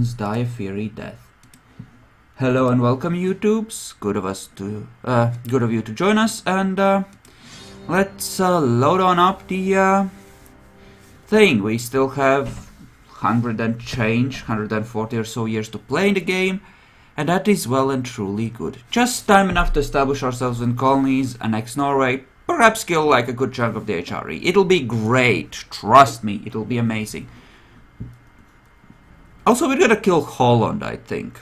Ottomans die a fiery death. Hello and welcome, YouTubes. Good of you to join us, and let's load on up the thing. We still have 100 and change, 140 or so years to play in the game, and that is well and truly good. Just time enough to establish ourselves in colonies, annex Norway, perhaps kill like a good chunk of the HRE. It'll be great, trust me, it'll be amazing. Also, we're gonna kill Holland, I think.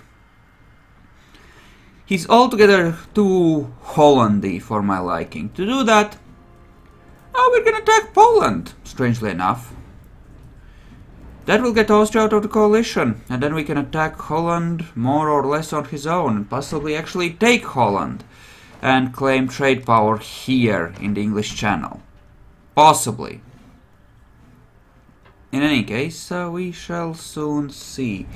He's altogether too Hollandy for my liking. To do that, we're gonna attack Poland, strangely enough. That will get Austria out of the coalition, and then we can attack Holland more or less on his own, and possibly actually take Holland, and claim trade power here in the English Channel. Possibly. In any case, we shall soon see.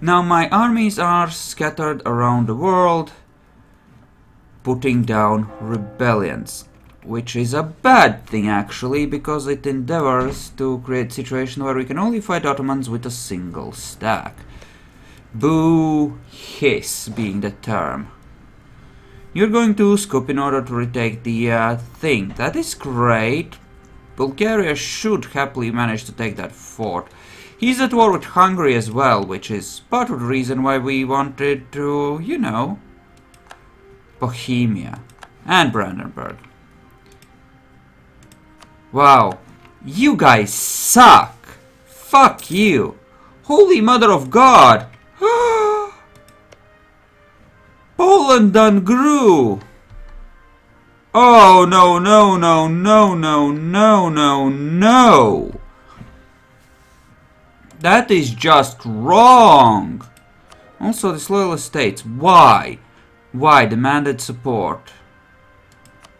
Now my armies are scattered around the world, putting down rebellions. Which is a bad thing actually, because it endeavors to create a situation where we can only fight Ottomans with a single stack. Boo hiss being the term. You're going to scoop in order to retake the thing. That is great. Bulgaria should happily manage to take that fort. He's at war with Hungary as well, which is part of the reason why we wanted to, you know, Bohemia and Brandenburg. Wow, you guys suck! Fuck you! Holy Mother of God! Poland done grew! Oh no no no no no no no no! That is just wrong! Also, disloyal estates. Why? Why? Demanded support.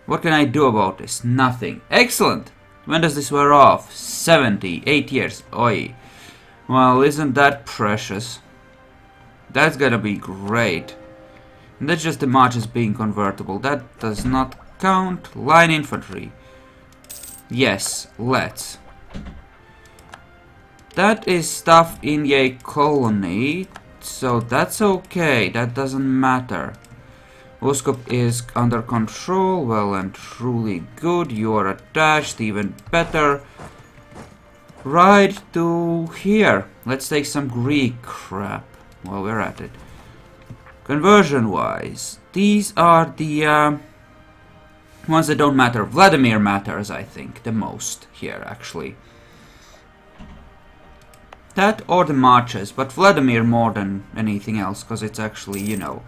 What can I do about this? Nothing. Excellent! When does this wear off? 70. 8 years. Oi. Well, isn't that precious? That's gonna be great. And that's just the marches being convertible. That does not count. Line infantry. Yes, let's. That is stuff in a colony, so that's okay. That doesn't matter. Uskop is under control, well and truly good. You are attached, even better. Right to here. Let's take some Greek crap while we're at it. Conversion-wise, these are the ones that don't matter. Vladimir matters, I think, the most here, actually. That or the marches, but Vladimir more than anything else, because it's actually, you know,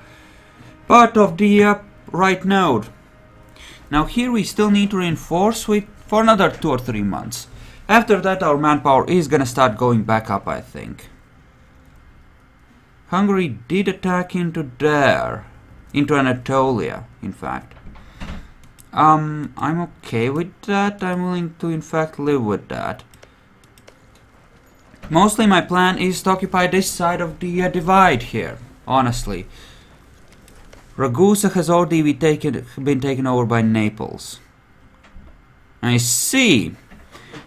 part of the right node. Now here we still need to reinforce for another 2 or 3 months. After that our manpower is gonna start going back up, I think. Hungary did attack into there. Into Anatolia, in fact. I'm okay with that. I'm willing to in fact live with that. Mostly my plan is to occupy this side of the divide here, honestly. Ragusa has already been taken over by Naples. I see.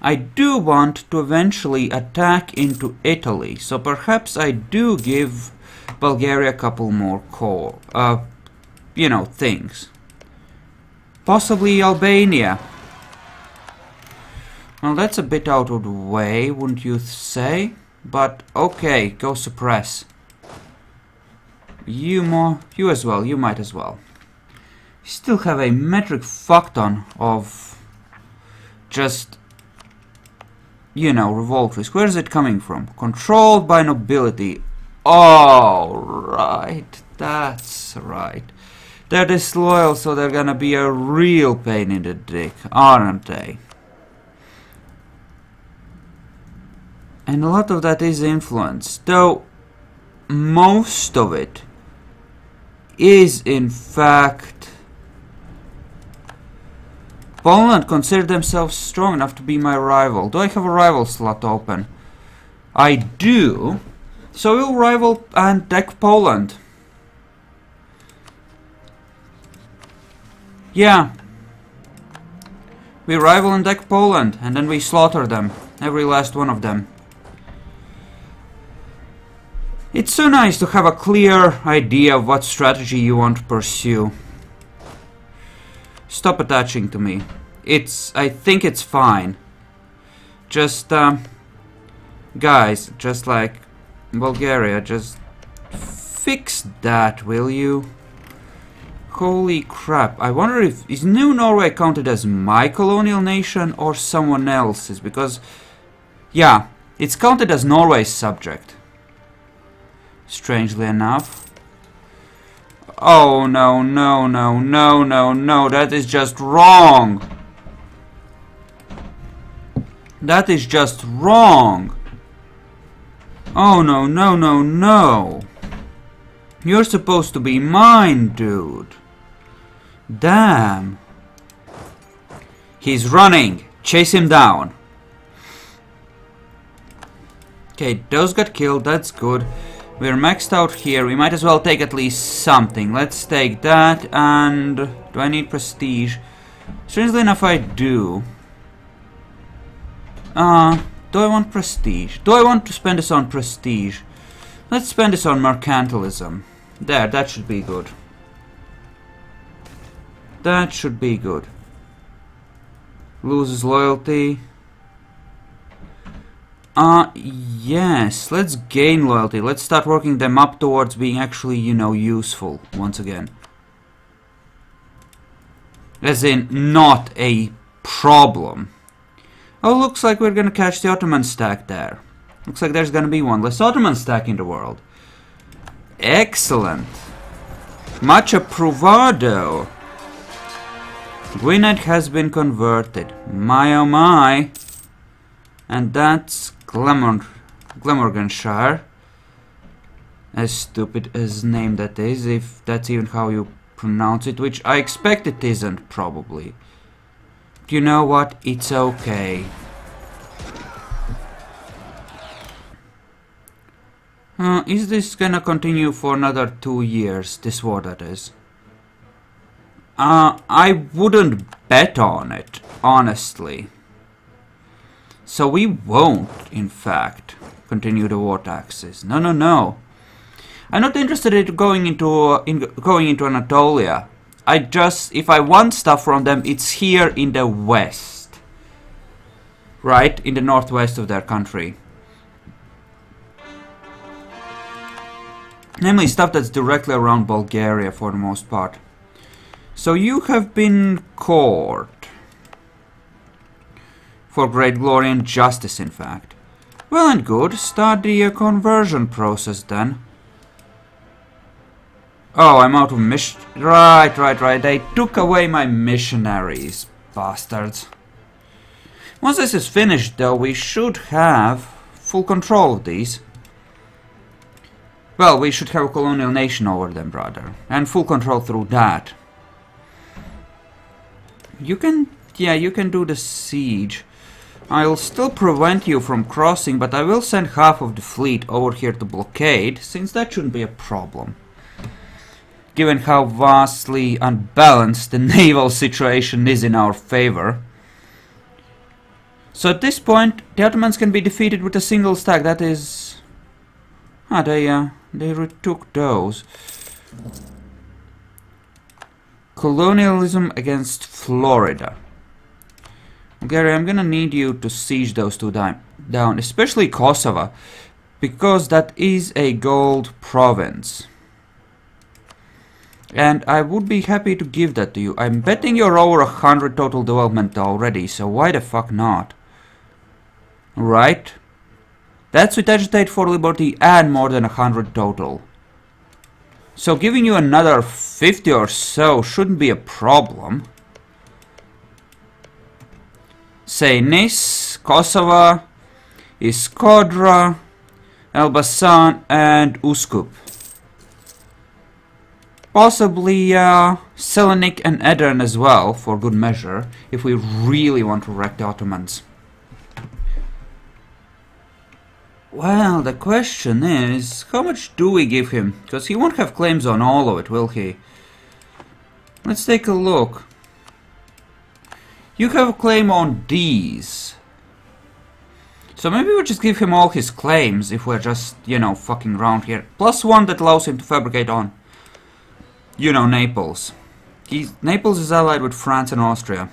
I do want to eventually attack into Italy, so perhaps I do give Bulgaria a couple more core, you know, things. Possibly Albania. Well, that's a bit out of the way, wouldn't you say? But okay, go suppress. You as well, you might as well. You still have a metric fuckton of just, you know, revolt risk. Where is it coming from? Controlled by nobility. Oh, right, that's right. They're disloyal, so they're gonna be a real pain in the dick, aren't they? And a lot of that is influence, though most of it is in fact Poland consider themselves strong enough to be my rival. Do I have a rival slot open? I do. So we'll rival and deck Poland. Yeah. We rival and deck Poland, and then we slaughter them. Every last one of them. It's so nice to have a clear idea of what strategy you want to pursue. Stop attaching to me. I think it's fine. Just, guys, just like Bulgaria, just fix that, will you? Holy crap. I wonder if... Is New Norway counted as my colonial nation or someone else's? Because, yeah, it's counted as Norway's subject. Strangely enough. Oh, no, no, no, no, no, no. That is just wrong. That is just wrong. Oh, no, no, no, no. You're supposed to be mine, dude. Damn. He's running. Chase him down. Okay, those got killed. That's good. We're maxed out here. We might as well take at least something. Let's take that. And do I need prestige? Strangely enough, I do. Do I want prestige? Do I want to spend this on prestige? Let's spend this on mercantilism. There, that should be good. That should be good. Loses loyalty. Yes, let's gain loyalty. Let's start working them up towards being actually, you know, useful once again. As in, not a problem. Oh, looks like we're gonna catch the Ottoman stack there. Looks like there's gonna be one less Ottoman stack in the world. Excellent. Much approvado. Gwynedd has been converted. My oh my. And that's Glamorganshire. As stupid as name that is, if that's even how you pronounce it, which I expect it isn't, probably. You know what? It's okay. Is this gonna continue for another 2 years? This war, that is. I wouldn't bet on it, honestly. So we won't, in fact, continue the war taxes. No, no, no. I'm not interested in going into Anatolia. If I want stuff from them, it's here in the west. Right? In the northwest of their country. Namely, stuff that's directly around Bulgaria for the most part. So you have been court. For great glory and justice, in fact. Well and good. Start the conversion process then. Oh, I'm out of mission. Right. They took away my missionaries, bastards. Once this is finished, though, we should have full control of these. Well, we should have a colonial nation over them, rather. And full control through that. You can... Yeah, you can do the siege. I'll still prevent you from crossing, but I will send half of the fleet over here to blockade, since that shouldn't be a problem. Given how vastly unbalanced the naval situation is in our favor. So at this point, the Ottomans can be defeated with a single stack. That is... Ah, they retook those. Colonialism against Florida. Bulgaria, I'm gonna need you to siege those two down, especially Kosovo, because that is a gold province. And I would be happy to give that to you. I'm betting you're over 100 total development already, so why the fuck not? Right? That's with Agitate for Liberty and more than 100 total. So giving you another 50 or so shouldn't be a problem. Say Nis, Kosovo, Iskodra, Elbasan, and Uskup. Possibly Selanik and Edirne as well, for good measure, if we really want to wreck the Ottomans. Well, the question is, how much do we give him? Because he won't have claims on all of it, will he? Let's take a look. You have a claim on these. So maybe we'll just give him all his claims if we're just, you know, fucking around here. +1 that allows him to fabricate on, you know, Naples. Naples is allied with France and Austria.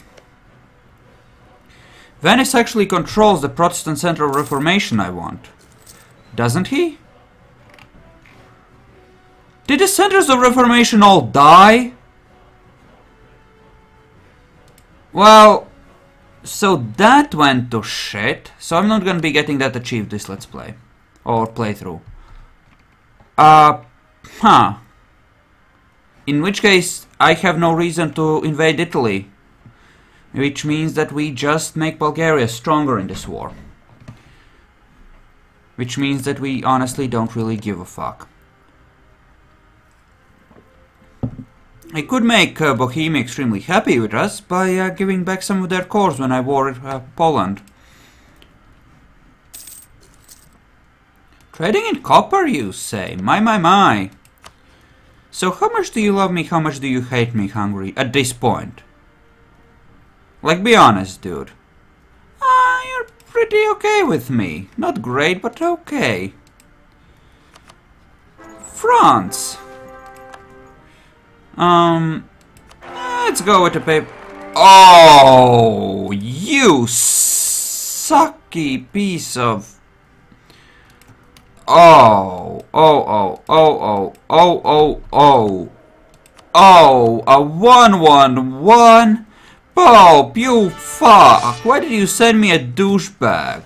Venice actually controls the Protestant center of Reformation I want. Doesn't he? Did the centers of Reformation all die? Well, so that went to shit. So I'm not gonna be getting that achieved this Let's Play. Or playthrough. In which case, I have no reason to invade Italy. Which means that we just make Bulgaria stronger in this war. Which means that we honestly don't really give a fuck. I could make Bohemia extremely happy with us by giving back some of their cores when I war Poland. Trading in copper, you say? My. So how much do you love me, how much do you hate me, Hungary, at this point? Like, be honest, dude. You're pretty okay with me. Not great, but okay. France. Let's go with the paper. Oh, you sucky piece of... Oh, a 1-1-1. Pope, you fuck! Why did you send me a douchebag?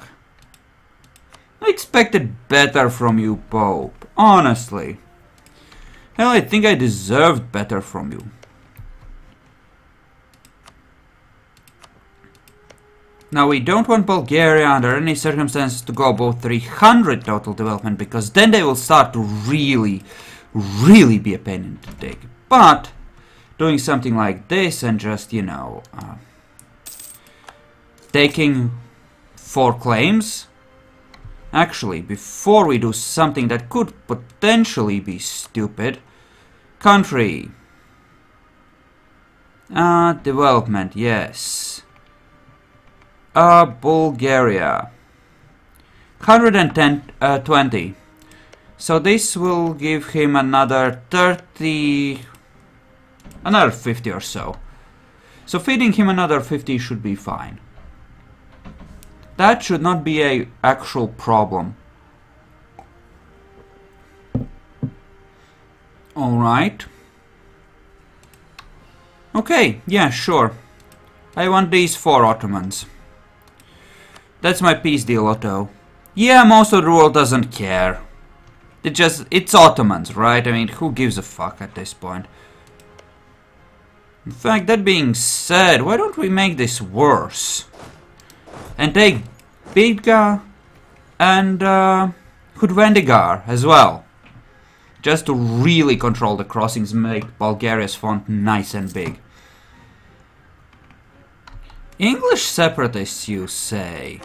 I expected better from you, Pope. Honestly. Hell, I think I deserved better from you. Now, we don't want Bulgaria under any circumstances to go above 300 total development, because then they will start to really be a pain in the dick. But doing something like this and just, you know, taking 4 claims. Actually, before we do something that could potentially be stupid, country. Development, yes. Bulgaria. 120. So this will give him another 30... Another 50 or so. So feeding him another 50 should be fine. That should not be an actual problem. Alright. Okay, yeah, sure. I want these 4 Ottomans. That's my peace deal, Otto. Yeah, most of the world doesn't care. It's Ottomans, right? I mean, who gives a fuck at this point? In fact, that being said, why don't we make this worse? And take Bidga and Hudvendigar as well. Just to really control the crossings, make Bulgaria's font nice and big. English separatists, you say?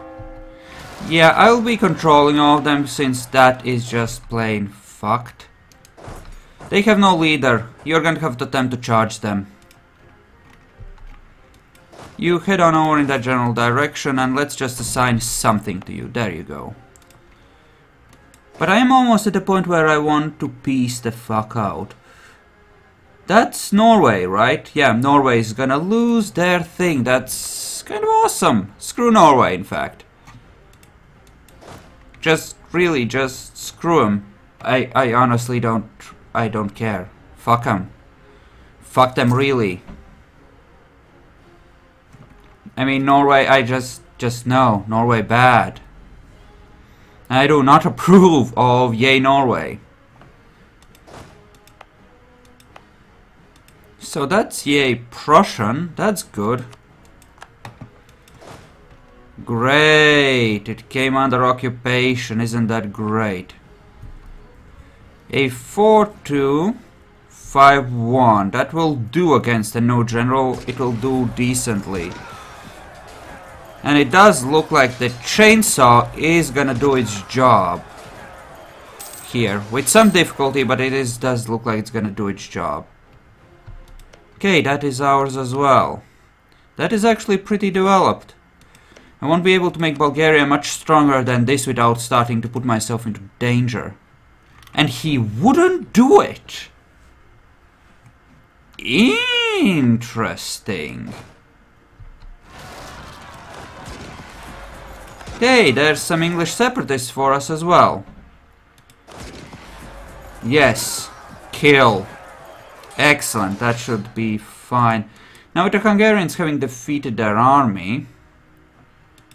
Yeah, I'll be controlling all of them since that is just plain fucked. They have no leader. You're gonna have to attempt to charge them. You head on over in that general direction and let's just assign something to you. There you go. But I am almost at the point where I want to peace the fuck out. That's Norway, right? Yeah, Norway is gonna lose their thing. That's kind of awesome. Screw Norway, in fact. Just screw them. I honestly don't care. Fuck them. Fuck them really. I mean, Norway, I just know. Norway bad. I do not approve of Yay Norway. So that's Yay Prussian. That's good. Great. It came under occupation. Isn't that great? A 4-2-5-1. That will do against a new general. It will do decently. And it does look like the chainsaw is gonna do its job here. With some difficulty, but it does look like it's gonna do its job. Okay, that is ours as well. That is actually pretty developed. I won't be able to make Bulgaria much stronger than this without starting to put myself into danger. And he wouldn't do it! Interesting. Hey, there's some English separatists for us as well. Yes. Kill. Excellent, that should be fine. Now with the Hungarians having defeated their army,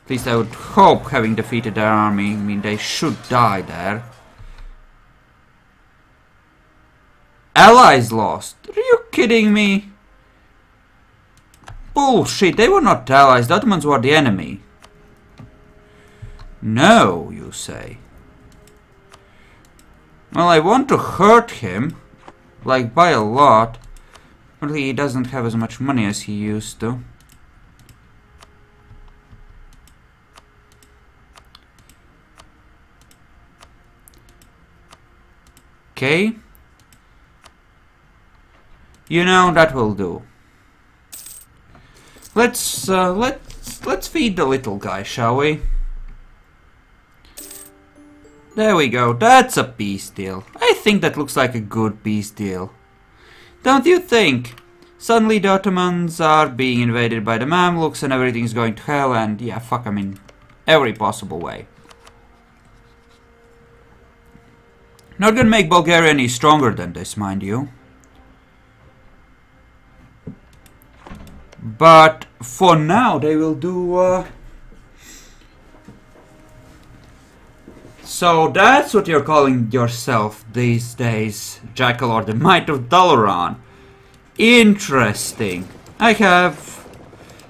at least I would hope having defeated their army, I mean they should die there. Allies lost. Are you kidding me? Bullshit, they were not allies, the Ottomans were the enemy. No, you say. Well, I want to hurt him, like by a lot. Only he doesn't have as much money as he used to. Okay. You know, that will do. Let's feed the little guy, shall we? There we go, that's a peace deal. I think that looks like a good peace deal. Don't you think? Suddenly the Ottomans are being invaded by the Mamluks and everything's going to hell, and yeah, fuck them in every possible way. Not gonna make Bulgaria any stronger than this, mind you. But for now they will do... So that's what you're calling yourself these days, Jackal, or the Might of Dalaran. Interesting. I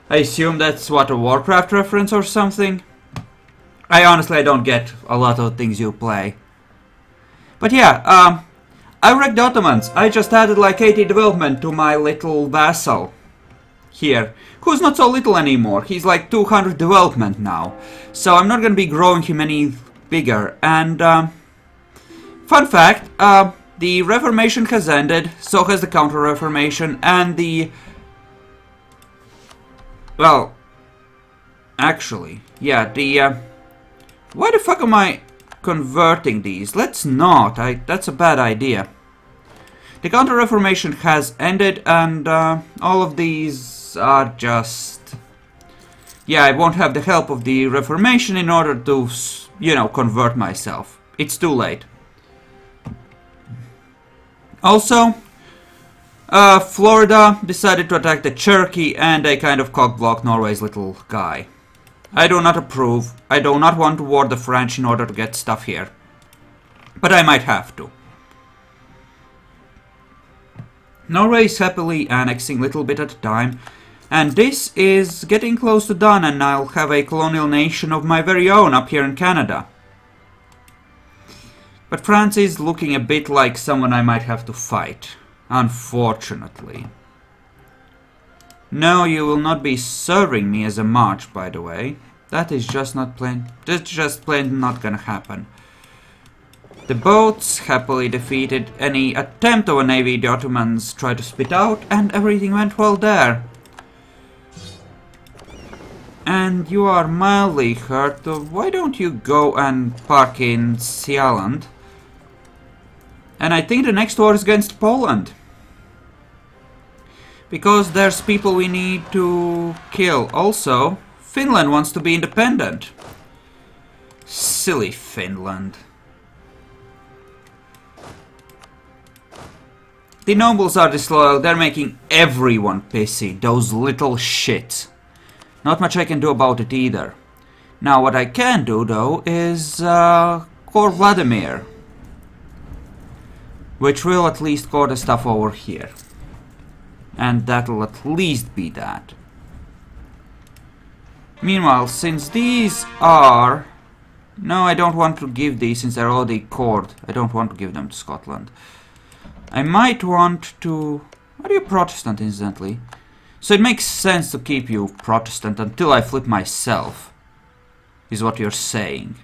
assume that's what, a Warcraft reference or something? I don't get a lot of things you play. But yeah, I wrecked the Ottomans. I just added like 80 development to my little vassal here, who's not so little anymore. He's like 200 development now. So I'm not gonna be growing him any bigger. And fun fact, the Reformation has ended, so has the Counter-Reformation, and the... Well, actually, yeah, the... Why the fuck am I converting these? Let's not, that's a bad idea. The Counter-Reformation has ended, and all of these are just... Yeah, I won't have the help of the Reformation in order to, you know, convert myself. It's too late. Also, Florida decided to attack the Cherokee, and they kind of cock-blocked Norway's little guy. I do not approve. I do not want to war the French in order to get stuff here. But I might have to. Norway is happily annexing little bit at a time, and this is getting close to done, and I'll have a colonial nation of my very own up here in Canada. But France is looking a bit like someone I might have to fight, unfortunately. No, you will not be serving me as a march, by the way. That is just not plain. That's just plain not gonna happen. The boats happily defeated any attempt of a navy the Ottomans tried to spit out, and everything went well there. And you are mildly hurt, so why don't you go and park in Sealand? And I think the next war is against Poland. Because there's people we need to kill. Also, Finland wants to be independent. Silly Finland. The nobles are disloyal, they're making everyone pissy, those little shits. Not much I can do about it either. Now what I can do though is core Vladimir. Which will at least core the stuff over here. And that'll at least be that. Meanwhile, since these are... No, I don't want to give these since they're already cored. I don't want to give them to Scotland. I might want to... Are you Protestant, incidentally? So it makes sense to keep you Protestant until I flip myself, is what you're saying.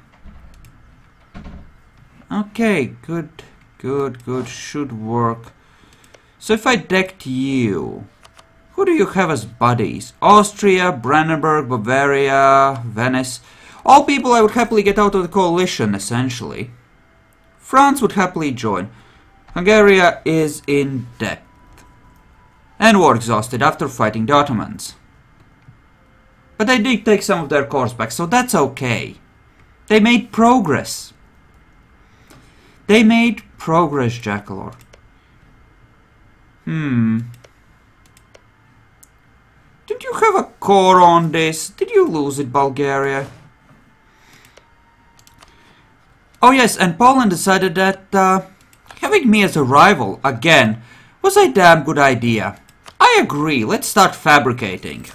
Okay, good, good, good, should work. So if I decked you... Who do you have as buddies? Austria, Brandenburg, Bavaria, Venice. All people I would happily get out of the coalition, essentially. France would happily join. Hungary is in debt. And war exhausted after fighting the Ottomans. But they did take some of their cores back, so that's okay. They made progress. They made progress, Jackalor. Did you have a core on this? Did you lose it, Bulgaria? Oh yes, and Poland decided that having me as a rival, again, was a damn good idea. I agree, let's start fabricating.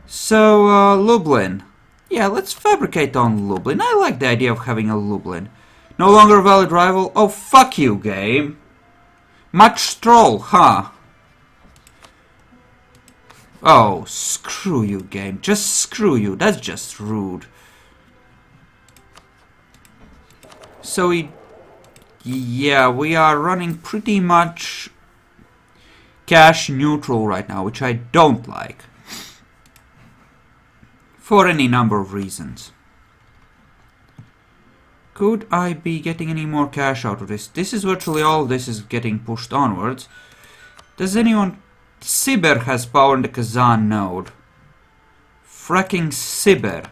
So, Lublin. Yeah, let's fabricate on Lublin. I like the idea of having a Lublin. No longer a valid rival? Oh, fuck you, game. Much stroll, huh? Oh, screw you, game. Just screw you. That's just rude. So yeah, we are running pretty much cash neutral right now, which I don't like. For any number of reasons. Could I be getting any more cash out of this? This is virtually all this is getting pushed onwards. Does anyone... Siber has power in the Kazan node. Fracking Siber.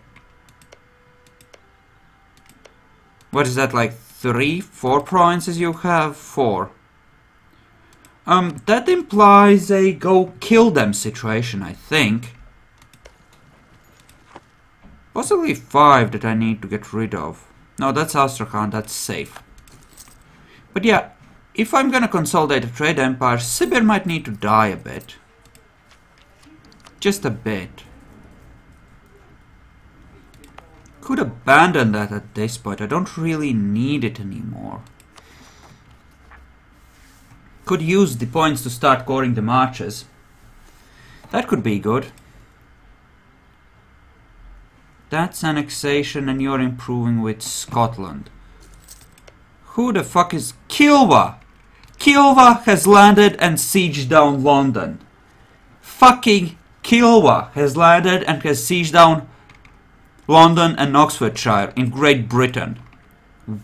What is that, like 3, 4 provinces you have? 4. That implies a go kill them situation, I think. Possibly 5 that I need to get rid of. No, that's Astrakhan, that's safe. But yeah, if I'm gonna consolidate a trade empire, Siberia might need to die a bit. Just a bit. Could abandon that at this point, I don't really need it anymore. Could use the points to start coring the marches. That could be good. That's annexation and you're improving with Scotland. Who the fuck is... Kilwa! Kilwa has landed and sieged down London. Fucking Kilwa has landed and has sieged down London and Oxfordshire in Great Britain.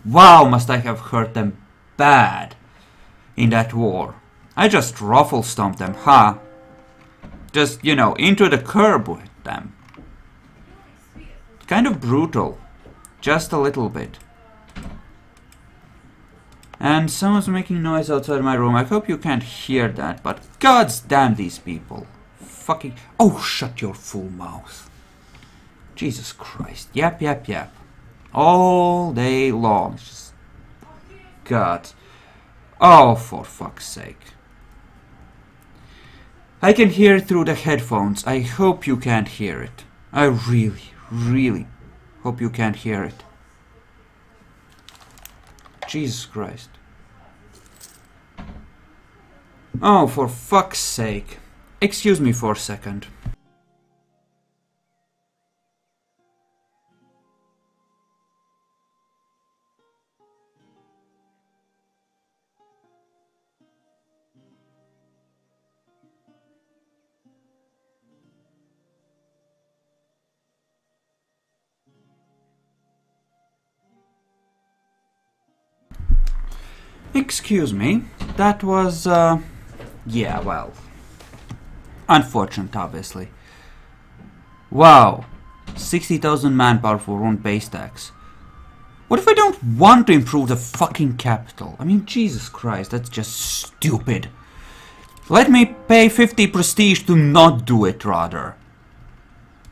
Wow, must I have hurt them bad in that war. I just ruffle stomped them, huh? Just, you know, into the curb with them. Kind of brutal. Just a little bit. And someone's making noise outside my room. I hope you can't hear that, but gods damn these people. Fucking... Oh, shut your fool mouth. Jesus Christ. Yap, yap, yap. All day long. Just... God. Oh, for fuck's sake. I can hear it through the headphones. I hope you can't hear it. I really hope you can't hear it. Jesus Christ. Oh, for fuck's sake. Excuse me for a second. Excuse me, that was, yeah, well, unfortunate, obviously. Wow, 60,000 manpower for one base tax. What if I don't want to improve the fucking capital? I mean, Jesus Christ, that's just stupid. Let me pay 50 prestige to not do it, rather.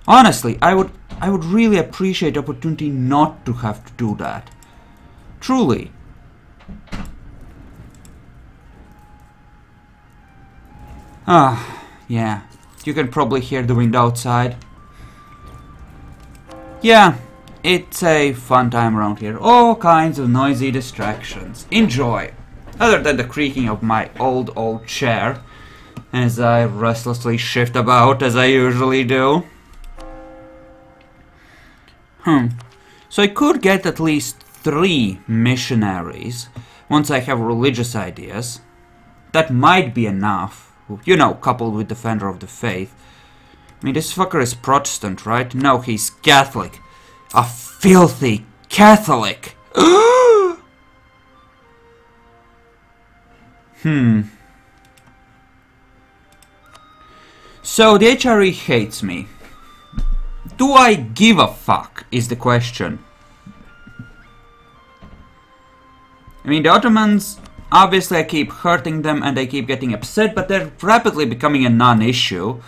Honestly, I would really appreciate the opportunity not to have to do that. Truly. Ah, yeah. You can probably hear the wind outside. Yeah, it's a fun time around here. All kinds of noisy distractions. Enjoy. Other than the creaking of my old chair as I restlessly shift about as I usually do. So I could get at least 3 missionaries once I have religious ideas. That might be enough. You know, coupled with Defender of the Faith. I mean, this fucker is Protestant, right? No, he's Catholic. A filthy Catholic! So, the HRE hates me. Do I give a fuck, is the question. I mean, the Ottomans, obviously I keep hurting them and they keep getting upset, but they're rapidly becoming a non-issue.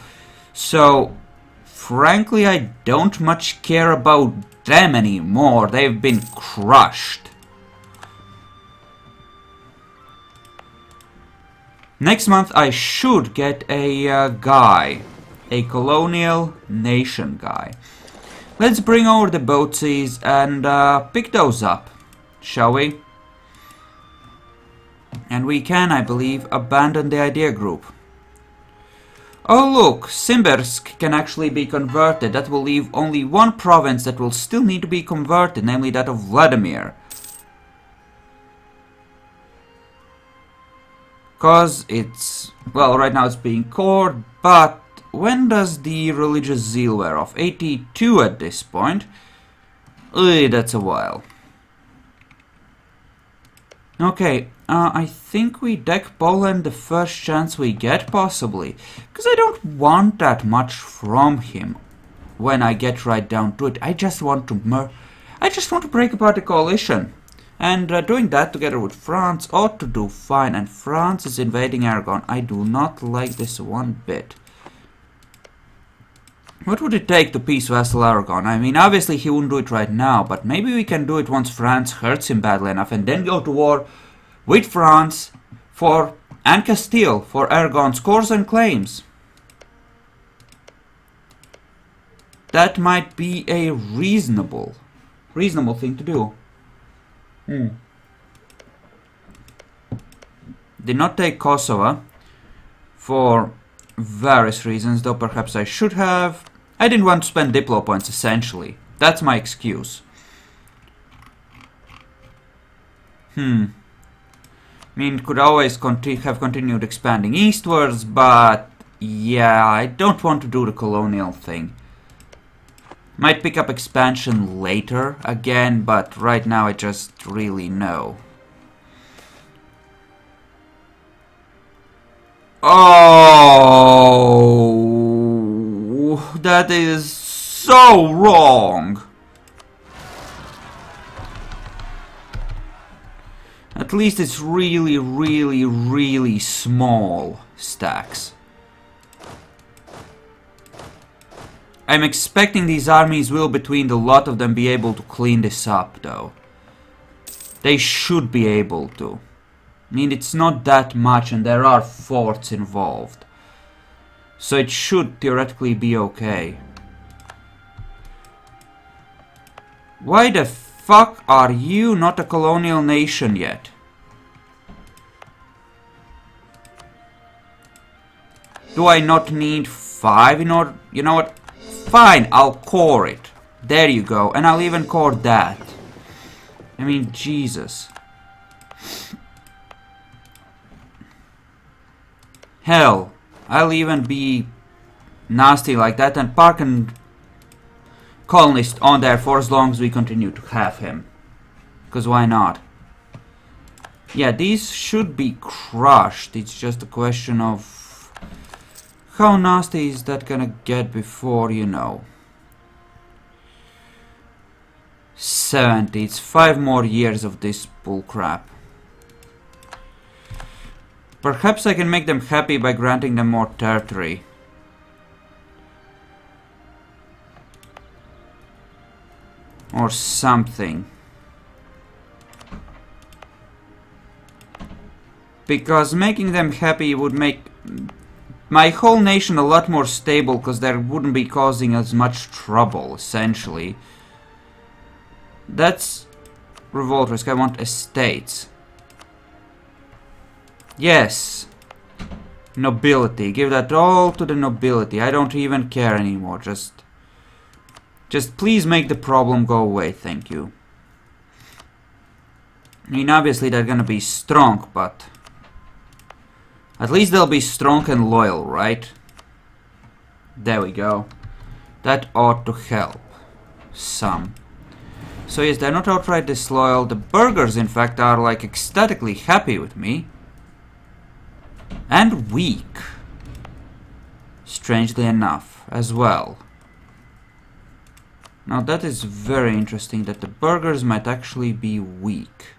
So, frankly, I don't much care about them anymore. They've been crushed. Next month I should get a guy. A colonial nation guy. Let's bring over the boatsies and pick those up, shall we? And we can, I believe, abandon the idea group. Oh look, Simbersk can actually be converted. That will leave only one province that will still need to be converted, namely that of Vladimir. Cause it's, well, right now it's being cored, but when does the religious zeal wear off? 82 at this point. That's a while. Okay, I think we deck Poland the first chance we get, possibly. Because I don't want that much from him when I get right down to it. I just want to break apart the coalition. And doing that together with France ought to do fine. And France is invading Aragon. I do not like this one bit. What would it take to peace vassal Aragon? I mean, obviously he wouldn't do it right now, but maybe we can do it once France hurts him badly enough and then go to war with France and Castile for Aragon's cores and claims. That might be a reasonable thing to do. Did not take Kosovo for various reasons, though perhaps I should have. I didn't want to spend Diplo points, essentially. That's my excuse. I mean, could always have continued expanding eastwards, but yeah, I don't want to do the colonial thing. Might pick up expansion later again, but right now I just really know. Oh, that is so wrong. At least it's really, really, really small stacks. I'm expecting these armies will, between the lot of them, be able to clean this up, though. They should be able to. I mean, it's not that much, and there are forts involved. So it should theoretically be okay. Why the fuck are you not a colonial nation yet? Do I not need 5 in order... You know what? Fine, I'll core it. There you go. And I'll even core that. I mean, Jesus. Hell, I'll even be nasty like that and park a colonist on there for as long as we continue to have him. Because why not? Yeah, these should be crushed. It's just a question of how nasty is that gonna get before, you know. 70. It's 5 more years of this bullcrap. Perhaps I can make them happy by granting them more territory. Or something. Because making them happy would make my whole nation a lot more stable, because they wouldn't be causing as much trouble, essentially. That's revolt risk. I want estates. Yes. Nobility. Give that all to the nobility. I don't even care anymore. Just please make the problem go away. Thank you. I mean, obviously they're gonna be strong, but At least they'll be strong and loyal, right? There we go. That ought to help. Some. So yes, they're not outright disloyal. The burghers, in fact, are like ecstatically happy with me. And weak. Strangely enough, as well. Now that is very interesting, that the burghers might actually be weak.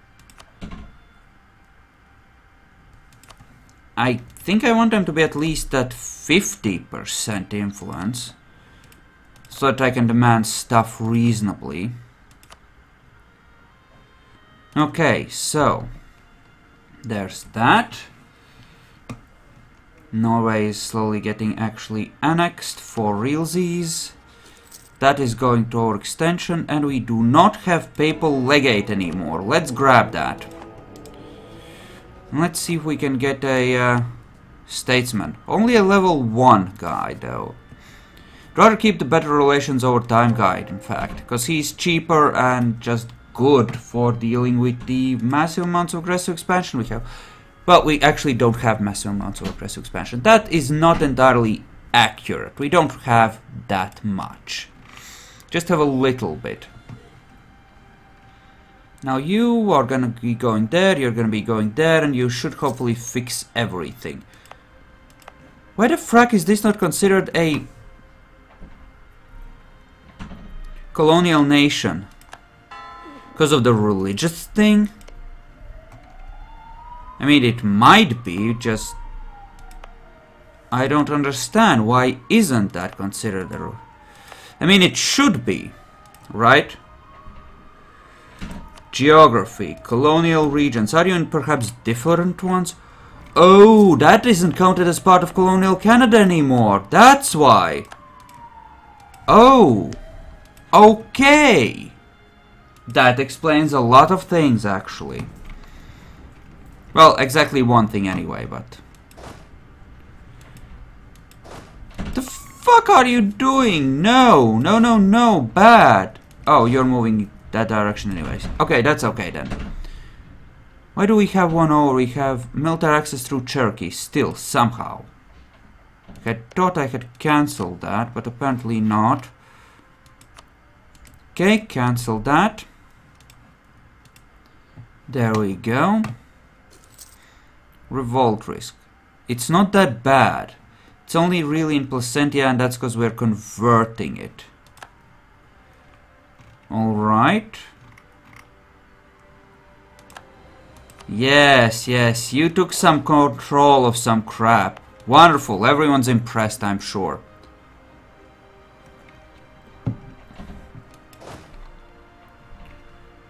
I think I want them to be at least at 50% influence, so that I can demand stuff reasonably. Okay, so there's that. Norway is slowly getting actually annexed for realsies. That is going to overextension, and we do not have papal legate anymore. Let's grab that. Let's see if we can get a statesman. Only a level 1 guy, though. I'd rather keep the better relations over time guy, in fact, because he's cheaper and just good for dealing with the massive amounts of aggressive expansion we have. Well, we actually don't have massive amounts of aggressive expansion. That is not entirely accurate. We don't have that much. Just have a little bit. Now you are gonna be going there, you're gonna be going there, and you should hopefully fix everything. Why the frack is this not considered a colonial nation? Because of the religious thing? I mean, it might be, just... I don't understand. Why isn't that considered a... I mean, it should be, right? Geography, colonial regions. Are you in perhaps different ones? Oh, that isn't counted as part of colonial Canada anymore. That's why. Oh, okay. That explains a lot of things, actually. Well, exactly one thing anyway, but... The fuck are you doing? No, no, no, no, bad. Oh, you're moving that direction anyways. Okay, that's okay then. Why do we have one over? We have military access through Cherokee, still, somehow. I thought I had cancelled that, but apparently not. Okay, cancel that. There we go. Revolt risk. It's not that bad. It's only really in Placentia, and that's because we're converting it. Alright. Yes, yes, you took some control of some crap. Wonderful, everyone's impressed, I'm sure.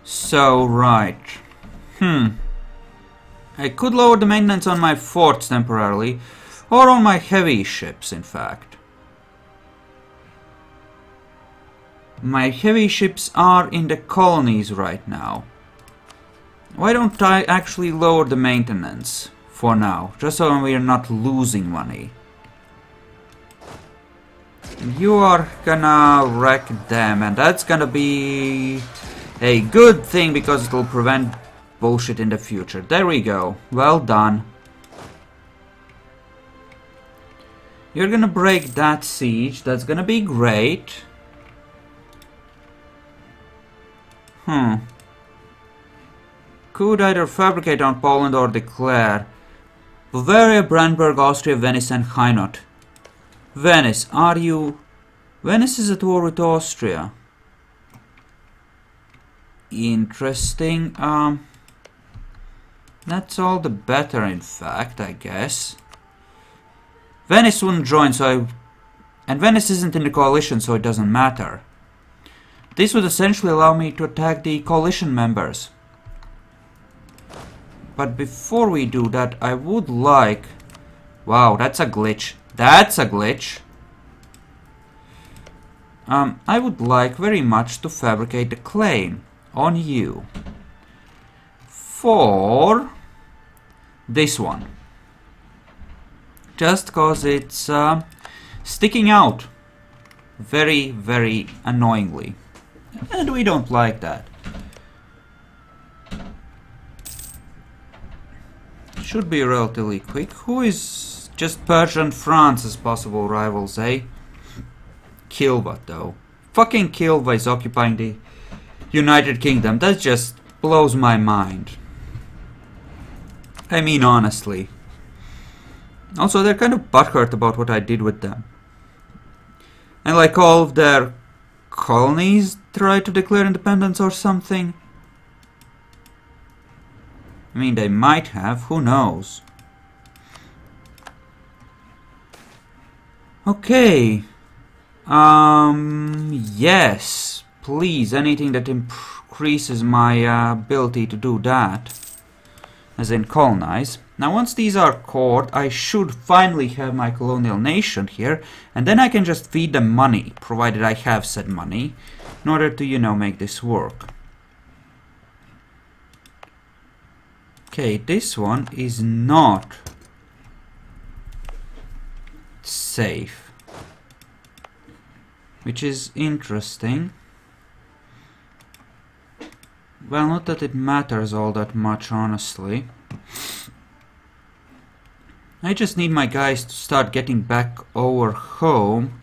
So, right. I could lower the maintenance on my forts temporarily, or on my heavy ships, in fact. My heavy ships are in the colonies right now. Why don't I actually lower the maintenance for now, just so we're not losing money. You are gonna wreck them, and that's gonna be a good thing because it'll prevent bullshit in the future. There we go. Well done. You're gonna break that siege. That's gonna be great. Could either fabricate on Poland or declare. Bavaria, Brandenburg, Austria, Venice and Hainaut. Venice, are you... Venice is at war with Austria. Interesting. That's all the better, in fact, I guess. Venice wouldn't join, so and Venice isn't in the coalition, so it doesn't matter. This would essentially allow me to attack the coalition members. But before we do that, I would like... Wow, that's a glitch. That's a glitch. I would like very much to fabricate the claim on you. For this one. Just cause it's sticking out very, very annoyingly. And we don't like that. should be relatively quick. Who is just Persia and France as possible rivals, eh? Kilva, though. Fucking Kilva is occupying the United Kingdom. That just blows my mind. I mean, honestly. Also, they're kind of butthurt about what I did with them. And like all of their colonies try to declare independence or something. I mean, they might have, who knows. Okay. Yes. Please, anything that increases my ability to do that. As in colonize. Now once these are cored, I should finally have my colonial nation here, and then I can just feed them money, provided I have said money, in order to, you know, make this work. Okay, this one is not safe, which is interesting. Well, not that it matters all that much, honestly. I just need my guys to start getting back over home.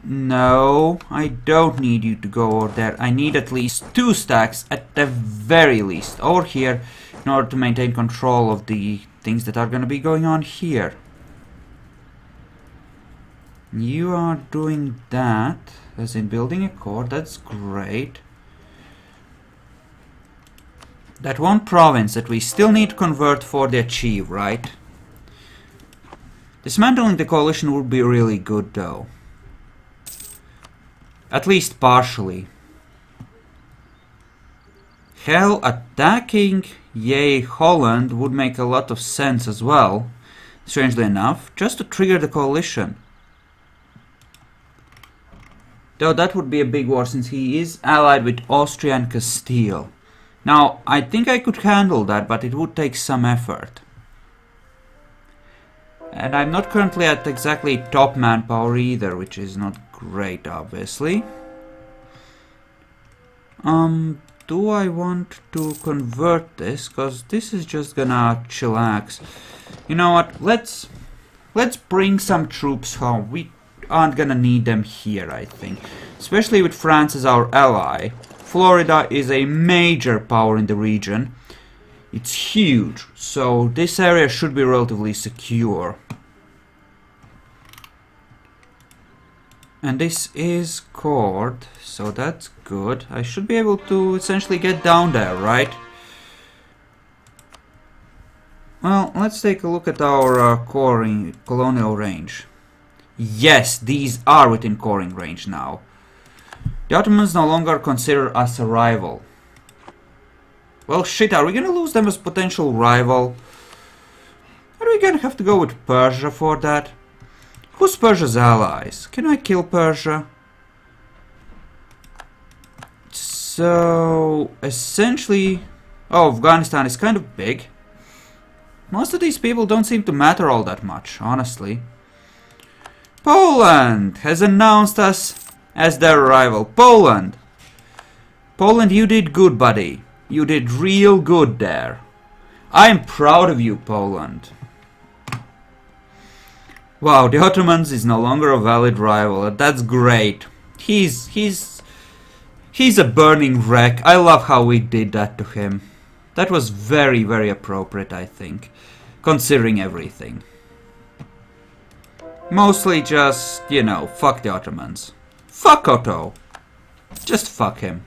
No, I don't need you to go over there. I need at least 2 stacks, at the very least, over here, in order to maintain control of the things that are going to be going on here. You are doing that, as in building a core. That's great. That one province that we still need to convert for the achieve, right? Dismantling the coalition would be really good, though. At least partially. Hell, attacking, yay, Holland would make a lot of sense as well, strangely enough, just to trigger the coalition. Though that would be a big war since he is allied with Austria and Castile. Now, I think I could handle that, but it would take some effort. And I'm not currently at exactly top manpower either, which is not great, obviously. Do I want to convert this? Because this is just gonna chillax. You know what? Let's bring some troops home. We aren't gonna need them here, I think. Especially with France as our ally. Florida is a major power in the region. It's huge, so this area should be relatively secure. And this is cored, so that's good. I should be able to essentially get down there, right? Well, let's take a look at our colonial range. Yes, these are within coring range now. The Ottomans no longer consider us a rival. Well, shit, are we gonna lose them as potential rival? Are we gonna have to go with Persia for that? Who's Persia's allies? Can I kill Persia? So, essentially... Oh, Afghanistan is kind of big. Most of these people don't seem to matter all that much, honestly. Poland has announced us as their rival. Poland! Poland, you did good, buddy. You did real good there. I'm proud of you, Poland. Wow, the Ottomans is no longer a valid rival. That's great. He's a burning wreck. I love how we did that to him. That was very, very appropriate, I think, considering everything. Mostly just, you know, fuck the Ottomans. Fuck Otto. Just fuck him.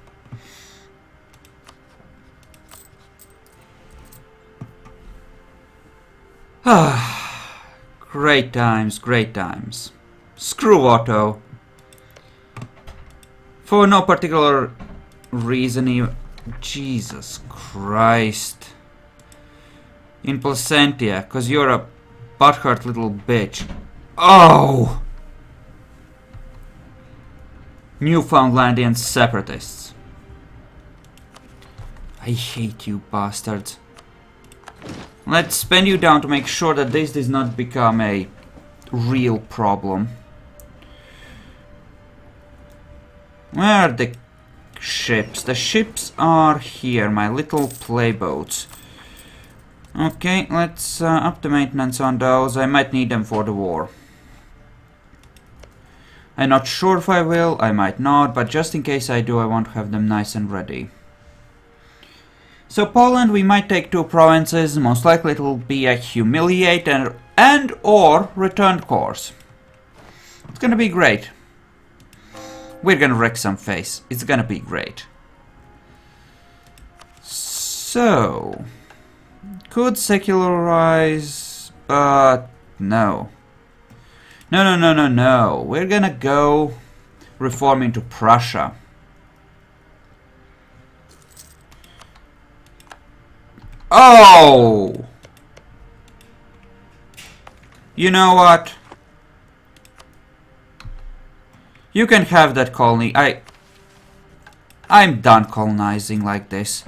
Great times, great times. Screw Otto. For no particular reason even. Jesus Christ. In Placentia, cause you're a butthurt little bitch. Oh! Newfoundlandian separatists. I hate you bastards. Let's spend you down to make sure that this does not become a real problem. Where are the ships? The ships are here, my little playboats. Okay, let's up the maintenance on those. I might need them for the war. I'm not sure if I will, I might not, but just in case I do, I want to have them nice and ready. So Poland, we might take 2 provinces. Most likely it will be a humiliate and or return course. It's gonna be great. We're gonna wreck some face. It's gonna be great. So, could secularize, but no. No. We're gonna go reform into Prussia. Oh! You know what? You can have that colony. I'm done colonizing like this.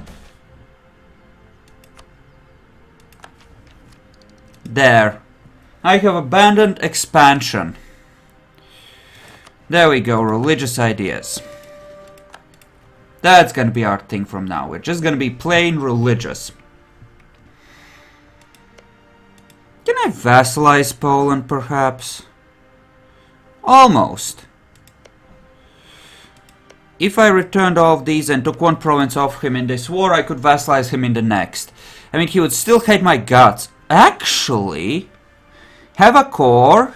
There. I have abandoned expansion. There we go, religious ideas. That's gonna be our thing from now. We're just gonna be plain religious. Can I vassalize Poland, perhaps? Almost. If I returned all of these and took 1 province off him in this war, I could vassalize him in the next. I mean, he would still hate my guts. Actually, have a core,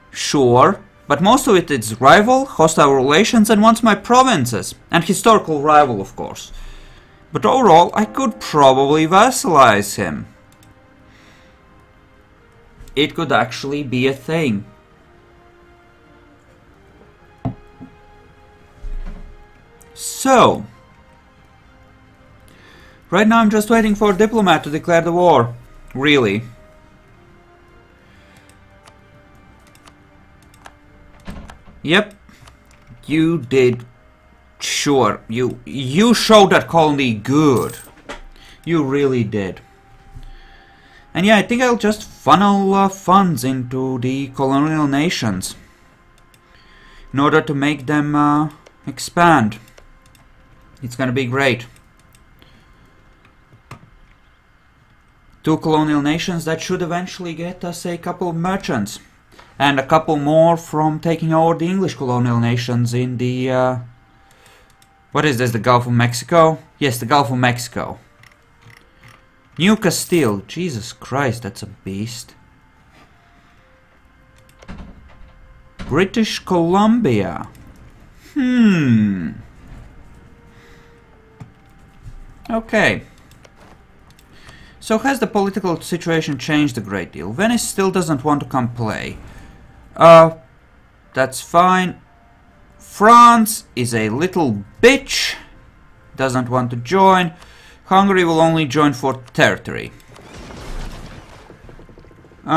sure, but most of it is rival, hostile relations, and wants my provinces. And historical rival, of course. But overall, I could probably vassalize him. It could actually be a thing. So, right now I'm just waiting for a diplomat to declare the war. Really. Yep. You did. Sure. You showed that colony good. You really did. And yeah, I think I'll just funnel funds into the colonial nations in order to make them expand. It's gonna be great. 2 colonial nations that should eventually get us a couple of merchants. And a couple more from taking over the English colonial nations in the... what is this, the Gulf of Mexico? Yes, the Gulf of Mexico. New Castile. Jesus Christ, that's a beast. British Columbia. Okay. So has the political situation changed a great deal? Venice still doesn't want to come play. That's fine. France is a little bitch. Doesn't want to join. Hungary will only join for territory. Do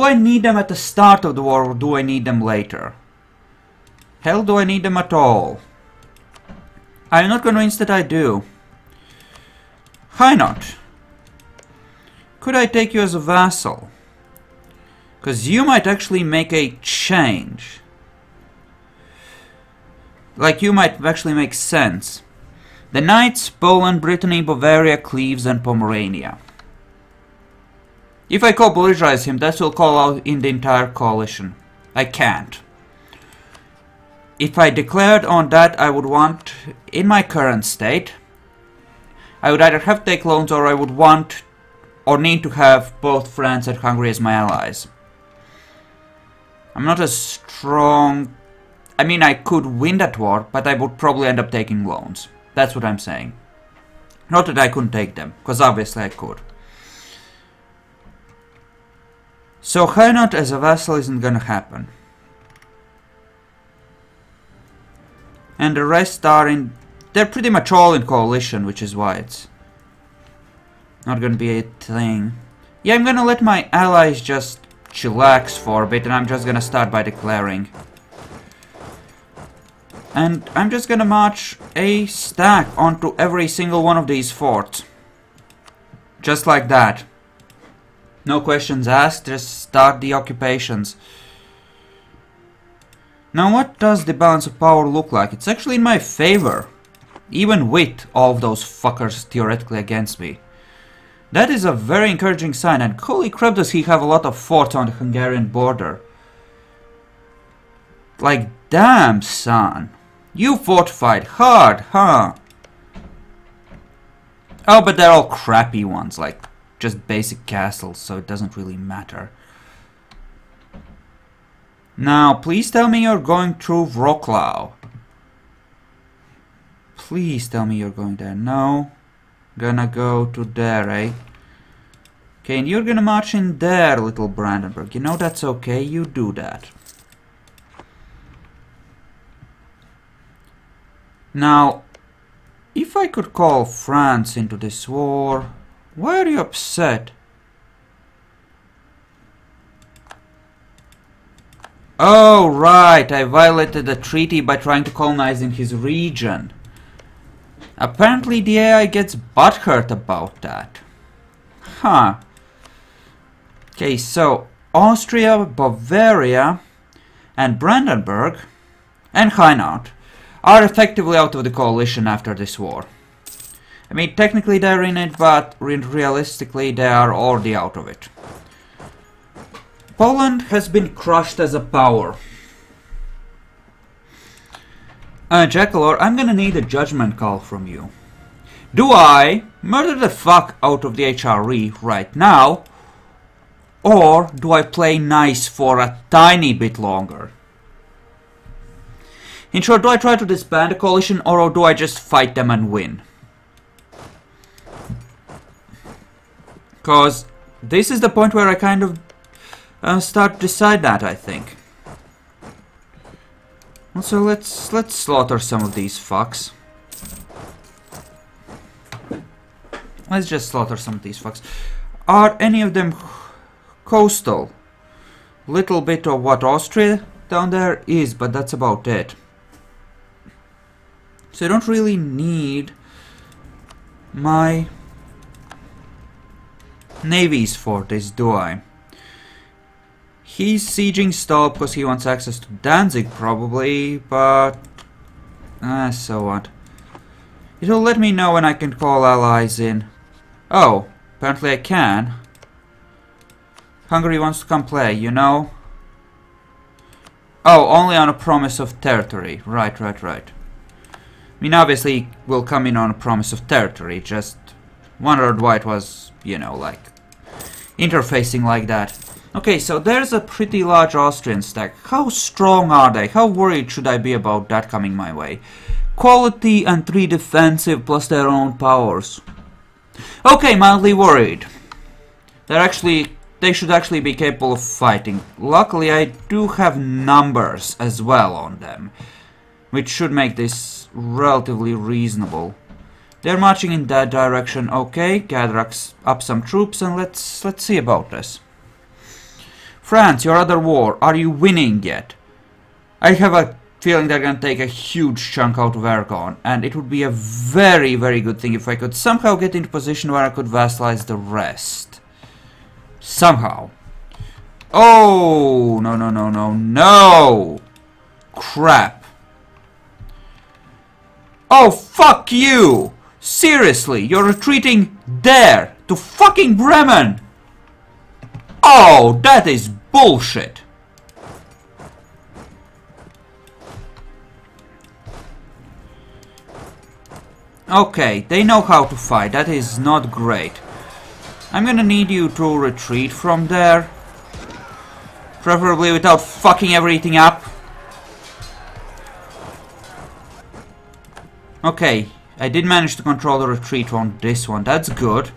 I need them at the start of the war or do I need them later? Hell, do I need them at all? I'm not convinced that I do. Why not? Could I take you as a vassal? Because you might actually make a change. Like, you might actually make sense. The Knights, Poland, Brittany, Bavaria, Cleves, and Pomerania. If I co-belligerize him, that will call out in the entire coalition. I can't. If I declared on that, I would want, in my current state, I would either have to take loans or I would want or need to have both France and Hungary as my allies. I'm not as strong. I mean, I could win that war, but I would probably end up taking loans. That's what I'm saying. Not that I couldn't take them, because obviously I could. So Hainaut as a vassal isn't gonna happen. And the rest are in... They're pretty much all in coalition, which is why it's not gonna be a thing. Yeah, I'm gonna let my allies just chillax for a bit, and I'm just gonna start by declaring. And I'm just gonna march a stack onto every single one of these forts. Just like that. No questions asked, just start the occupations. Now what does the balance of power look like? It's actually in my favor. Even with all of those fuckers theoretically against me. That is a very encouraging sign, and holy crap does he have a lot of forts on the Hungarian border. Like, damn son. You fortified hard, huh? Oh, but they're all crappy ones, like just basic castles, so it doesn't really matter. Now, please tell me you're going through Wroclaw. Please tell me you're going there. No. Gonna go to there, eh? Okay, and you're gonna march in there, little Brandenburg. You know that's okay, you do that. Now, if I could call France into this war... Why are you upset? Oh, right, I violated the treaty by trying to colonize in his region. Apparently the AI gets butthurt about that. Huh. Okay, so Austria, Bavaria, and Brandenburg, and Hainaut are effectively out of the coalition after this war. I mean, technically they're in it, but realistically they are already out of it. Poland has been crushed as a power. Jackalor, I'm gonna need a judgment call from you. Do I murder the fuck out of the HRE right now, or do I play nice for a tiny bit longer? In short, do I try to disband the coalition, or do I just fight them and win? Because this is the point where I kind of start to decide that, I think. Also, let's slaughter some of these fucks. Let's just slaughter some of these fucks. Are any of them coastal? Little bit of what Austria down there is, but that's about it. So I don't really need my navies for this, do I? He's sieging Stahl because he wants access to Danzig, probably, but... so what? It'll let me know when I can call allies in. Oh, apparently I can. Hungary wants to come play, you know? Oh, only on a promise of territory. Right. I mean, obviously, we'll come in on a promise of territory, just wondered why it was, you know, like, interfacing like that. Okay, so there's a pretty large Austrian stack. How strong are they? How worried should I be about that coming my way? Quality and 3 defensive plus their own powers. Okay, mildly worried. They should actually be capable of fighting. Luckily, I do have numbers as well on them, which should make this relatively reasonable. They're marching in that direction. Okay, gather up some troops and let's see about this. France, your other war, are you winning yet? I have a feeling they're gonna take a huge chunk out of Aragon, and it would be a very, very good thing if I could somehow get into position where I could vassalize the rest. Somehow. Oh, no. Crap. Oh, fuck you! Seriously, you're retreating there, to fucking Bremen! Oh, that is bullshit! Okay, they know how to fight, that is not great. I'm gonna need you to retreat from there. Preferably without fucking everything up. Okay, I did manage to control the retreat on this one, that's good.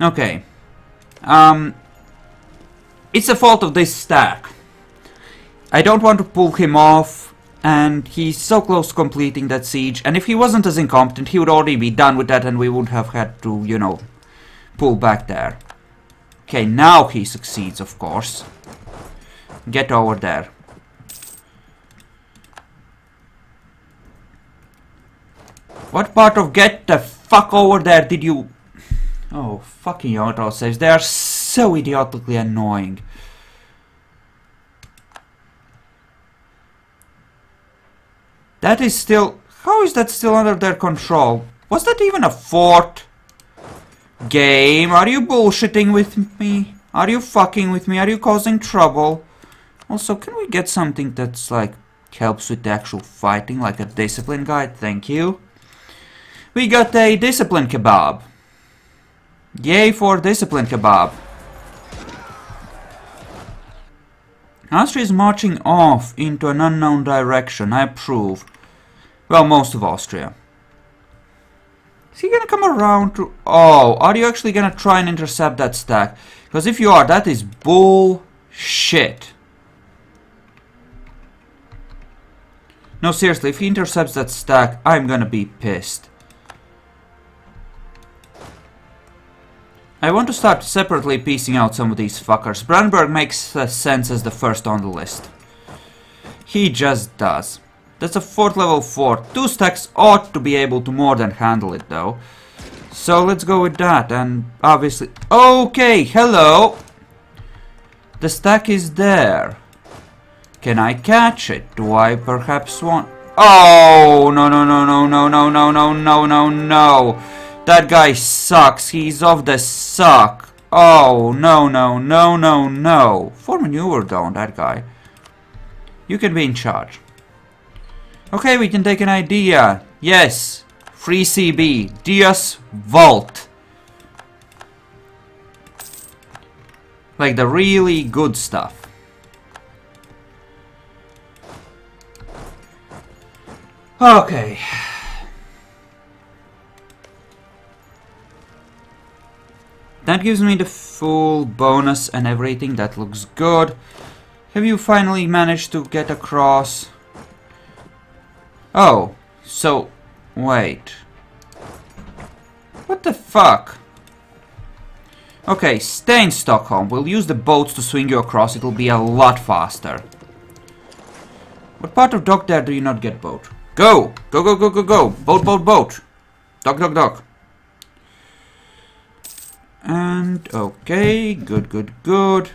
Okay. It's the fault of this stack. I don't want to pull him off, and he's so close to completing that siege, and if he wasn't as incompetent, he would already be done with that, and we would have had to, you know, pull back there. Okay, now he succeeds, of course. Get over there. What part of get the fuck over there did you... Oh, fucking autosaves. They are so idiotically annoying. That is still... How is that still under their control? Was that even a fort? Game, are you bullshitting with me? Are you fucking with me? Are you causing trouble? Also, can we get something that's like helps with the actual fighting, like a discipline guide? Thank you. We got a discipline kebab. Yay for discipline kebab. Austria is marching off into an unknown direction. I approve. Well, most of Austria. Is he gonna come around to... Oh, are you actually gonna try and intercept that stack? Because if you are, that is bullshit. No, seriously, if he intercepts that stack, I'm gonna be pissed. I want to start separately piecing out some of these fuckers. Brandenburg makes sense as the first on the list. He just does. That's a 4th level fort. 2 stacks ought to be able to more than handle it though. So let's go with that, and obviously... Okay, hello! The stack is there. Can I catch it? Do I perhaps want... Oh! No, no, no, no, no, no, no, no, no, no, no! That guy sucks. He's off the suck. Oh, no, no, no, no, no. For maneuver down, that guy. You can be in charge. Okay, we can take an idea. Yes. Free CB. Dias Vault. Like the really good stuff. Okay. That gives me the full bonus and everything. That looks good. Have you finally managed to get across? Oh, so... Wait. What the fuck? Okay, stay in Stockholm. We'll use the boats to swing you across. It'll be a lot faster. What part of dock there do you not get boat? Go! Go, go, go, go, go! Boat, boat, boat! Dock, dock, dock. And, okay, good, good, good.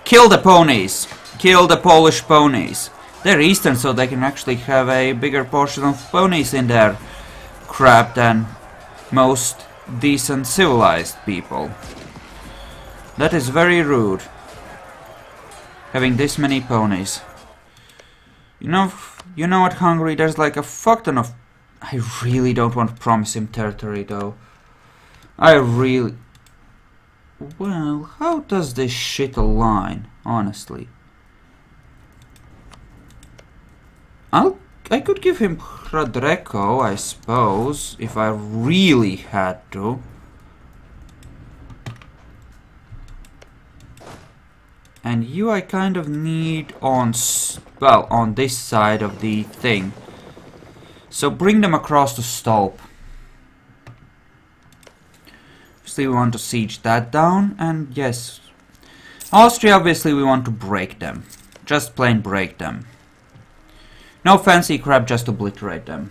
Kill the ponies! Kill the Polish ponies! They're Eastern, so they can actually have a bigger portion of ponies in their crap than most decent civilized people. That is very rude. Having this many ponies. You know at Hungary there's like a fuck ton of... I really don't want to promise him territory though. I really... Well, how does this shit align, honestly? I could give him Hradreko, I suppose, if I really had to. And you I kind of need on... well, on this side of the thing. So bring them across to Stolp. We want to siege that down, and yes, Austria obviously we want to break them, just plain break them. No fancy crap, just obliterate them,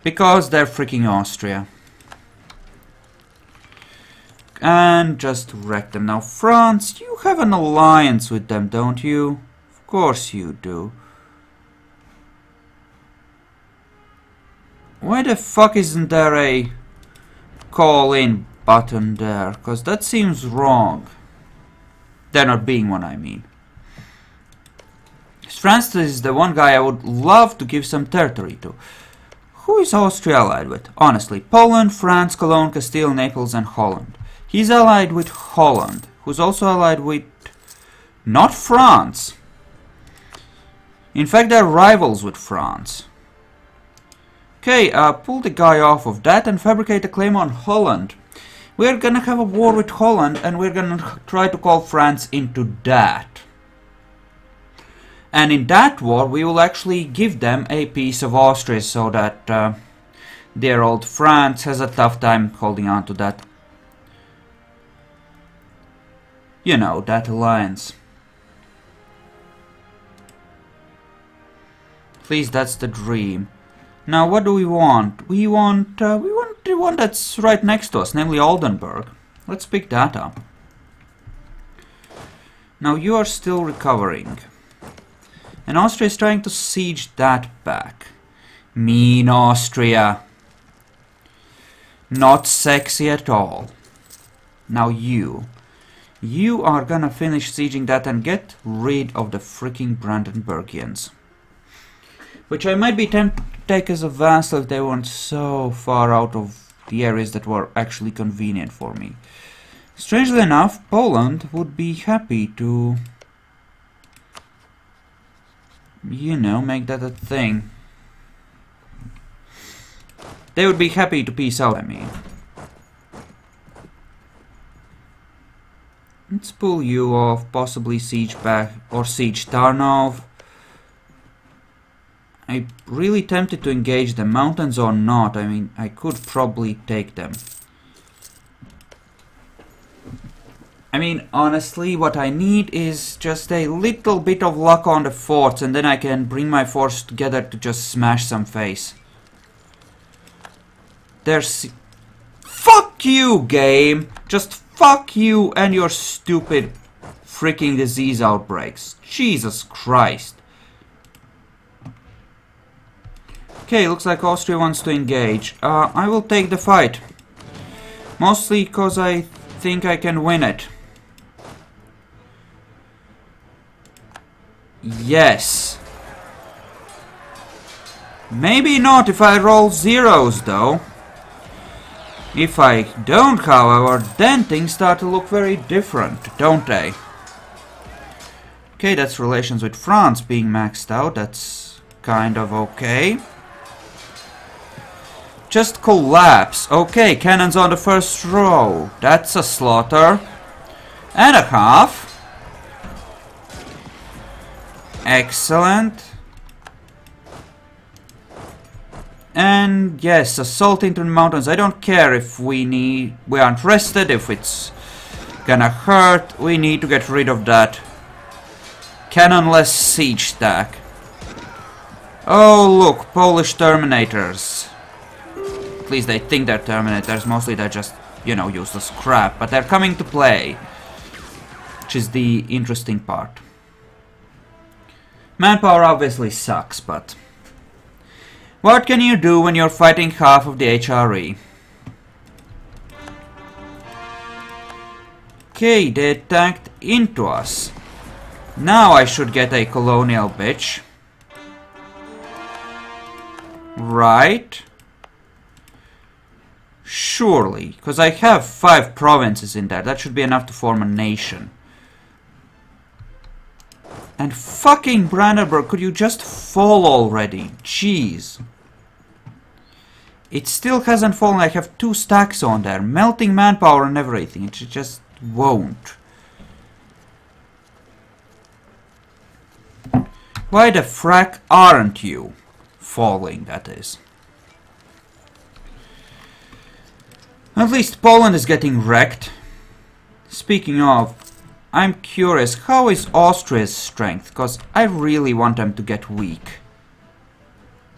because they're freaking Austria. And just wreck them. Now France, you have an alliance with them, don't you? Of course you do. Why the fuck isn't there a call in button there? Because that seems wrong. There not being one, I mean. France is the one guy I would love to give some territory to. Who is Austria allied with? Honestly, Poland, France, Cologne, Castile, Naples and Holland. He's allied with Holland, who's also allied with... not France. In fact, they're rivals with France. Okay, pull the guy off of that and fabricate a claim on Holland. We're gonna have a war with Holland and we're gonna try to call France into that. And in that war we will actually give them a piece of Austria so that dear old France has a tough time holding on to that. You know, that alliance. Please, that's the dream. Now, what do we want? We want the one that's right next to us, namely Oldenburg. Let's pick that up. Now, you are still recovering. And Austria is trying to siege that back. Mean Austria. Not sexy at all. Now you. You are gonna finish sieging that and get rid of the freaking Brandenburgians. Which I might be tempted to take as a vassal if they weren't so far out of the areas that were actually convenient for me. Strangely enough, Poland would be happy to, you know, make that a thing. They would be happy to peace out, I mean. Let's pull you off, possibly siege back, or siege Tarnov. I'm really tempted to engage the mountains or not. I mean, I could probably take them. I mean, honestly, what I need is just a little bit of luck on the forts, and then I can bring my force together to just smash some face. There's... Fuck you, game! Just fuck you and your stupid freaking disease outbreaks. Jesus Christ. Okay, looks like Austria wants to engage. I will take the fight. Mostly because I think I can win it. Yes. Maybe not if I roll zeros, though. If I don't, however, then things start to look very different, don't they? Okay, that's relations with France being maxed out. That's kind of okay. Just collapse. Okay, cannons on the first row. That's a slaughter. And a half. Excellent. And yes, assault into the mountains. I don't care if we aren't rested, if it's gonna hurt. We need to get rid of that cannonless siege stack. Oh look, Polish Terminators. At least they think they're Terminators. Mostly they're just, you know, useless crap. But they're coming to play, which is the interesting part. Manpower obviously sucks, but what can you do when you're fighting half of the HRE? Okay, they attacked into us. Now I should get a colonial bitch. Right? Surely, because I have 5 provinces in there. That should be enough to form a nation. And fucking Brandenburg, could you just fall already? Jeez. It still hasn't fallen. I have 2 stacks on there. Melting manpower and everything. It just won't. Why the frack aren't you falling, that is? At least Poland is getting wrecked. Speaking of, I'm curious, how is Austria's strength? Because I really want them to get weak.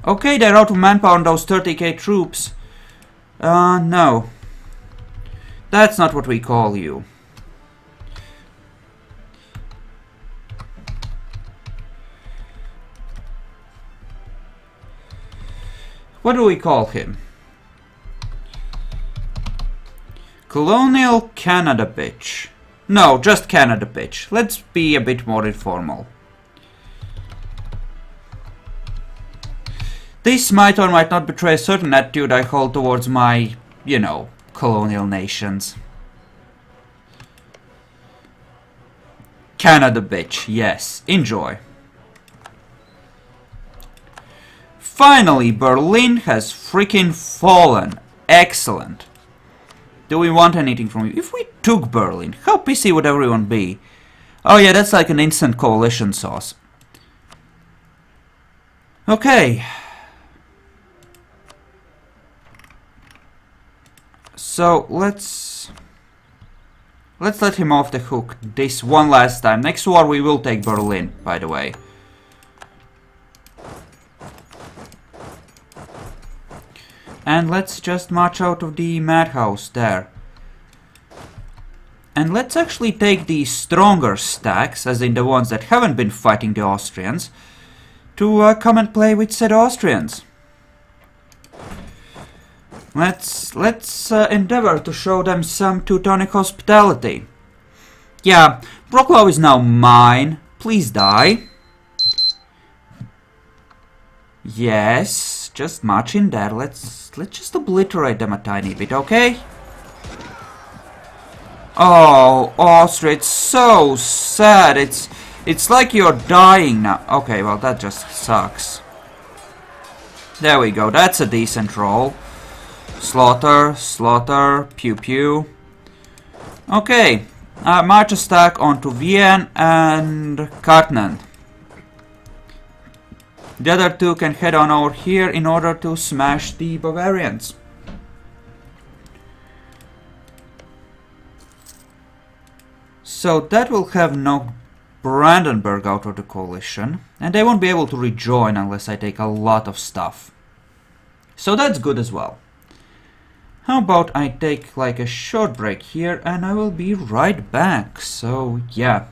Okay, they're out of manpower on those 30k troops. No. That's not what we call you. What do we call him? Colonial Canada bitch. No, just Canada bitch. Let's be a bit more informal. This might or might not betray a certain attitude I hold towards my, you know, colonial nations. Canada bitch, yes. Enjoy. Finally, Berlin has freaking fallen. Excellent. Do we want anything from you? If we took Berlin, how pissy would everyone be? Oh yeah, that's like an instant coalition sauce. Okay. So let's let him off the hook this one last time. Next war we will take Berlin, by the way. And let's just march out of the madhouse there. And let's actually take the stronger stacks, as in the ones that haven't been fighting the Austrians. to come and play with said Austrians. Let's endeavor to show them some Teutonic hospitality. Yeah, Wrocław is now mine. Please die. Yes, just march in there. Let's just obliterate them a tiny bit, okay? Oh, Austria, it's so sad. It's like you're dying now. Okay, well that just sucks. There we go. That's a decent roll. Slaughter, slaughter, pew pew. Okay, march a stack onto Vienne and Cartnan. The other two can head on over here in order to smash the Bavarians. So that will have knocked Brandenburg out of the coalition, and they won't be able to rejoin unless I take a lot of stuff. So that's good as well. How about I take like a short break here and I will be right back. So yeah,